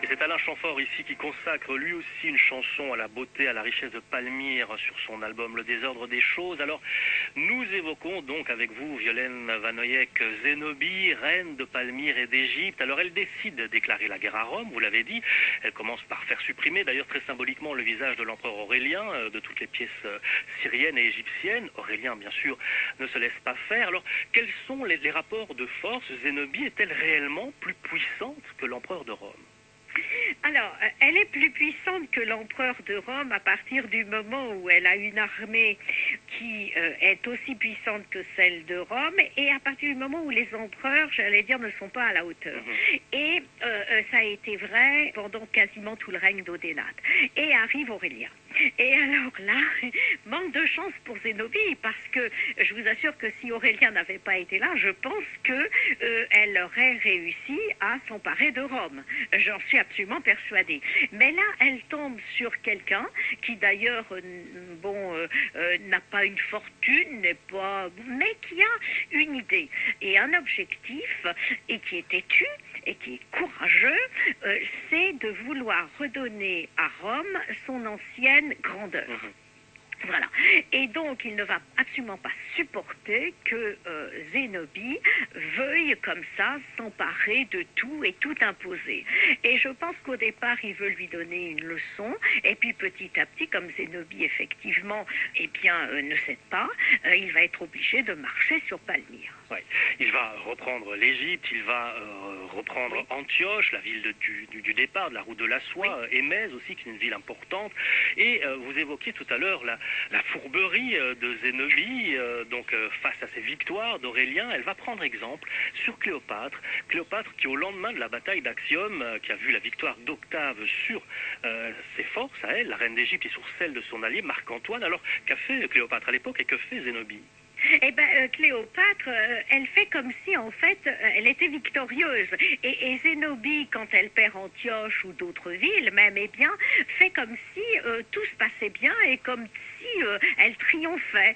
Et c'est Alain Chamfort ici qui consacre lui aussi une chanson à la beauté, à la richesse de Palmyre sur son album Le désordre des choses. Alors nous évoquons donc avec vous Violaine Vanoyek Zénobie, reine de Palmyre et d'Égypte. Alors elle décide de déclarer la guerre à Rome, vous l'avez dit. Elle commence par faire supprimer d'ailleurs très symboliquement le visage de l'empereur Aurélien de toutes les pièces syriennes et égyptiennes. Aurélien bien sûr ne se laisse pas faire. Alors quels sont les rapports de force? Zénobie est-elle réellement plus puissante que l'empereur de Rome? Alors, elle est plus puissante que l'empereur de Rome à partir du moment où elle a une armée qui est aussi puissante que celle de Rome et à partir du moment où les empereurs, j'allais dire, ne sont pas à la hauteur. Et ça a été vrai pendant quasiment tout le règne d'Odénate. Et arrive Aurélien. Et alors là, manque de chance pour Zénobie, parce que je vous assure que si Aurélien n'avait pas été là, je pense qu'elle aurait réussi à s'emparer de Rome. J'en suis absolument persuadée. Mais là, elle tombe sur quelqu'un qui d'ailleurs, n'a pas une fortune, mais qui a une idée et un objectif, et qui est têtu, et qui est courageux, c'est de vouloir redonner à Rome son ancienne grandeur. Voilà. Et donc, il ne va absolument pas supporter que Zénobie veuille comme ça s'emparer de tout et tout imposer. Et je pense qu'au départ, il veut lui donner une leçon. Et puis, petit à petit, comme Zénobie, effectivement, ne cède pas, il va être obligé de marcher sur Palmyre. Ouais. Il va reprendre l'Égypte, il va reprendre Antioche, la ville du départ, de la route de la soie, Émèse aussi, qui est une ville importante. Et vous évoquiez tout à l'heure la fourberie de Zénobie, face à ces victoires d'Aurélien. Elle va prendre exemple sur Cléopâtre. Cléopâtre qui, au lendemain de la bataille d'Actium, qui a vu la victoire d'Octave sur ses forces à elle, la reine d'Égypte, et sur celle de son allié Marc-Antoine. Alors, qu'a fait Cléopâtre à l'époque et que fait Zénobie? Eh bien, Cléopâtre, elle fait comme si, en fait, elle était victorieuse. Et Zénobie, quand elle perd Antioche ou d'autres villes même, fait comme si tout se passait bien et comme si elle triomphait.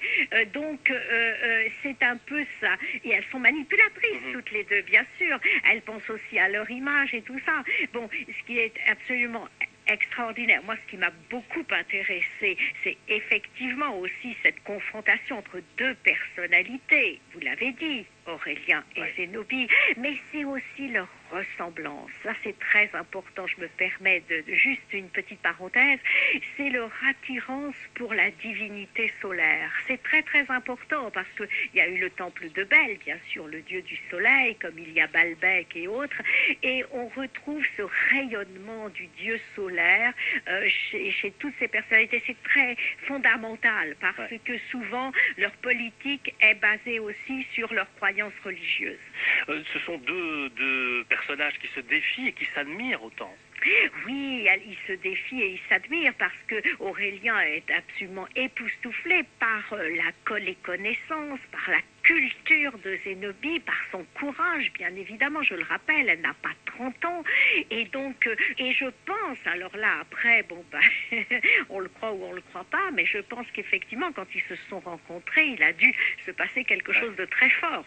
C'est un peu ça. Et elles sont manipulatrices, toutes les deux, bien sûr. Elles pensent aussi à leur image et tout ça. Bon, ce qui est absolument extraordinaire. Moi, ce qui m'a beaucoup intéressé, c'est effectivement aussi cette confrontation entre deux personnalités. Vous l'avez dit, Aurélien et Zénobie, mais c'est aussi leur ressemblance. Ça, c'est très important. Je me permets de juste une petite parenthèse. C'est leur attirance pour la divinité solaire. C'est très, très important parce qu'il y a eu le temple de Bel, bien sûr, le dieu du soleil, comme il y a Balbec et autres, et on retrouve ce rayonnement du dieu solaire chez toutes ces personnalités. C'est très fondamental parce que souvent, leur politique est basée aussi sur leurs croyances religieuses. Ce sont deux personnages qui se défient et qui s'admirent autant. Oui, ils se défient et ils s'admirent parce que Aurélien est absolument époustouflé par les connaissances, par la culture de Zénobie, par son courage, bien évidemment, je le rappelle, elle n'a pas 30 ans, et donc, et je pense, alors là, après, on le croit ou on le croit pas, mais je pense qu'effectivement, quand ils se sont rencontrés, il a dû se passer quelque chose de très fort.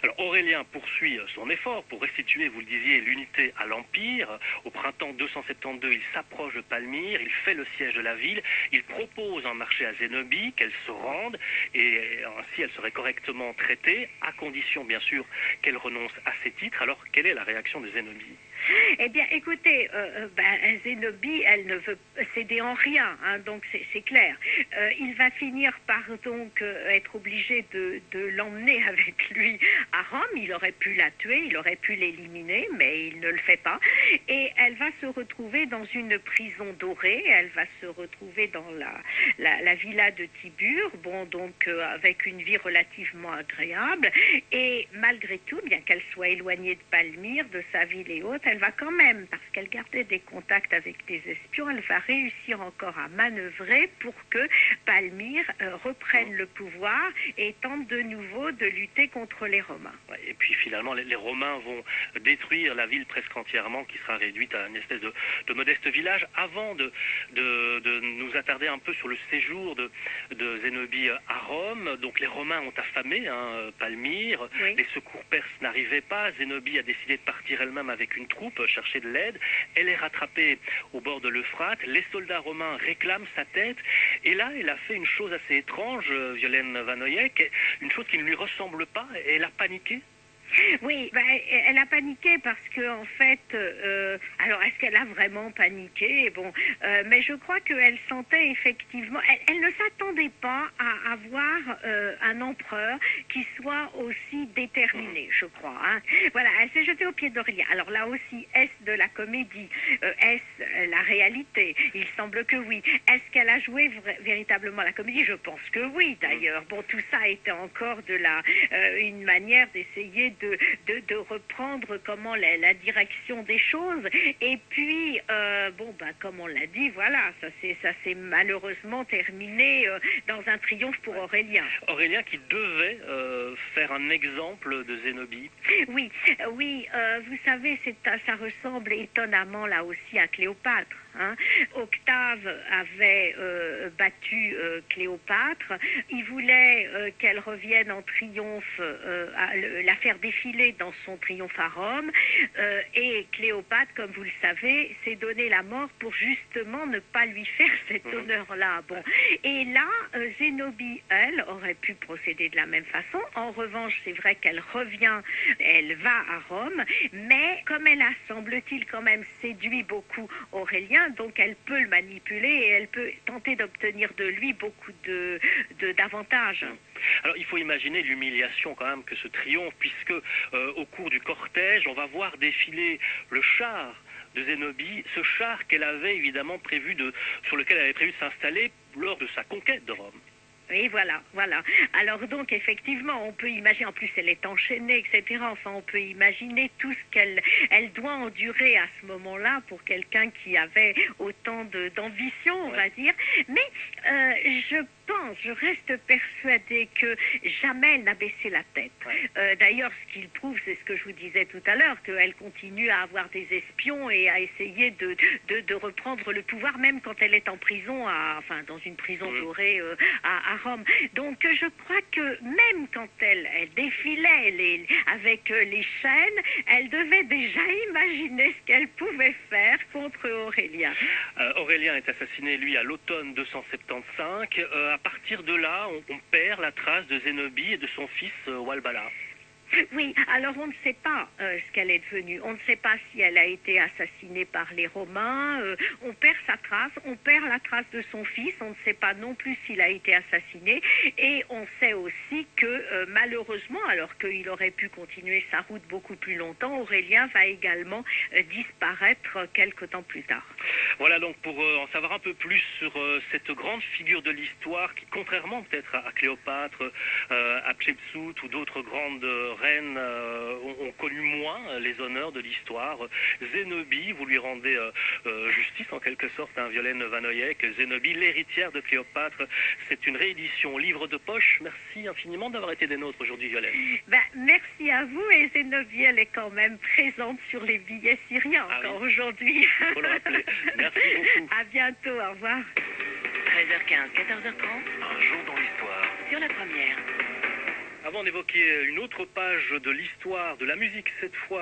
Alors Aurélien poursuit son effort pour restituer, vous le disiez, l'unité à l'Empire. Au printemps 272, il s'approche de Palmyre, il fait le siège de la ville, il propose un marché à Zénobie, qu'elle se rende, et ainsi elle serait correctement traitée, à condition bien sûr qu'elle renonce à ses titres. Alors quelle est la réaction de Zénobie? Eh bien, écoutez, Zénobie, elle ne veut céder en rien, hein, donc c'est clair. Il va finir par donc être obligé de l'emmener avec lui à Rome. Il aurait pu la tuer, il aurait pu l'éliminer, mais il ne le fait pas. Et elle va se retrouver dans une prison dorée. Elle va se retrouver dans la villa de Tibur, avec une vie relativement agréable. Et malgré tout, bien qu'elle soit éloignée de Palmyre, de sa ville et autres, elle va quand même, parce qu'elle gardait des contacts avec des espions, elle va réussir encore à manœuvrer pour que Palmyre reprenne le pouvoir et tente de nouveau de lutter contre les Romains. Et puis finalement, les Romains vont détruire la ville presque entièrement, qui sera réduite à une espèce de modeste village. Avant de nous attarder un peu sur le séjour de Zénobie à Rome, donc les Romains ont affamé Palmyre, les secours perses n'arrivaient pas, Zénobie a décidé de partir elle-même avec une troupe chercher de l'aide. Elle est rattrapée au bord de l'Euphrate. Les soldats romains réclament sa tête. Et là, elle a fait une chose assez étrange, Violaine Vanoyek, une chose qui ne lui ressemble pas. Elle a paniqué. Oui, elle a paniqué parce que en fait, alors est-ce qu'elle a vraiment paniqué? Bon, mais je crois qu'elle sentait effectivement, elle ne s'attendait pas à avoir un empereur qui soit aussi déterminé, je crois. Hein. Voilà, elle s'est jetée aux pieds d'Aurélien. Alors là aussi, est-ce de la comédie? Est-ce la réalité? Il semble que oui. Est-ce qu'elle a joué véritablement la comédie? Je pense que oui, d'ailleurs. Bon, tout ça était encore de une manière d'essayer de reprendre comment la direction des choses. Et puis, comme on l'a dit, voilà, ça s'est malheureusement terminé dans un triomphe pour Aurélien. Aurélien qui devait faire un exemple de Zénobie. Oui, vous savez, ça ressemble étonnamment là aussi à Cléopâtre. Hein. Octave avait battu Cléopâtre. Il voulait qu'elle revienne en triomphe, la faire défiler dans son triomphe à Rome. Et Cléopâtre, comme vous le savez, s'est donné la mort pour justement ne pas lui faire cet honneur-là. Bon. Et là, Zénobie, elle, aurait pu procéder de la même façon. En revanche, c'est vrai qu'elle revient, elle va à Rome, mais comme elle a, semble-t-il, quand même séduit beaucoup Aurélien, donc elle peut le manipuler et elle peut tenter d'obtenir de lui beaucoup d'avantages. Alors il faut imaginer l'humiliation quand même que ce triomphe, puisque au cours du cortège, on va voir défiler le char de Zénobie, ce char qu'elle avait évidemment sur lequel elle avait prévu de s'installer lors de sa conquête de Rome. Oui, voilà. Alors donc, effectivement, on peut imaginer, en plus elle est enchaînée, etc. Enfin, on peut imaginer tout ce qu'elle doit endurer à ce moment-là pour quelqu'un qui avait autant d'ambition, on va dire. Mais je reste persuadée que jamais elle n'a baissé la tête. D'ailleurs, ce qu'il prouve, c'est ce que je vous disais tout à l'heure, qu'elle continue à avoir des espions et à essayer de reprendre le pouvoir, même quand elle est en prison, dans une prison dorée à Rome. Donc je crois que même quand elle défilait avec les chaînes, elle devait déjà imaginer ce qu'elle pouvait faire contre Aurélien. Aurélien est assassiné, lui, à l'automne 275. À partir de là, on perd la trace de Zénobie et de son fils Walbala. Oui, alors on ne sait pas ce qu'elle est devenue. On ne sait pas si elle a été assassinée par les Romains. On perd sa trace, on perd la trace de son fils. On ne sait pas non plus s'il a été assassiné. Et on sait aussi que malheureusement, alors qu'il aurait pu continuer sa route beaucoup plus longtemps, Aurélien va également disparaître quelque temps plus tard. Voilà donc pour en savoir un peu plus sur cette grande figure de l'histoire qui, contrairement peut-être à Cléopâtre, à Psepsout ou d'autres grandes reines ont connu moins les honneurs de l'histoire. Zénobie, vous lui rendez justice en quelque sorte, Violaine Vanoyek. Zénobie, l'héritière de Cléopâtre, c'est une réédition livre de poche. Merci infiniment d'avoir été des nôtres aujourd'hui, Violaine. Merci à vous, et Zénobie, elle est quand même présente sur les billets syriens encore aujourd'hui. Il faut le rappeler. Merci beaucoup. À bientôt, au revoir. 13h15, 14h30. Un jour dans l'histoire. Sur la première. Avant d'évoquer une autre page de l'histoire de la musique, cette fois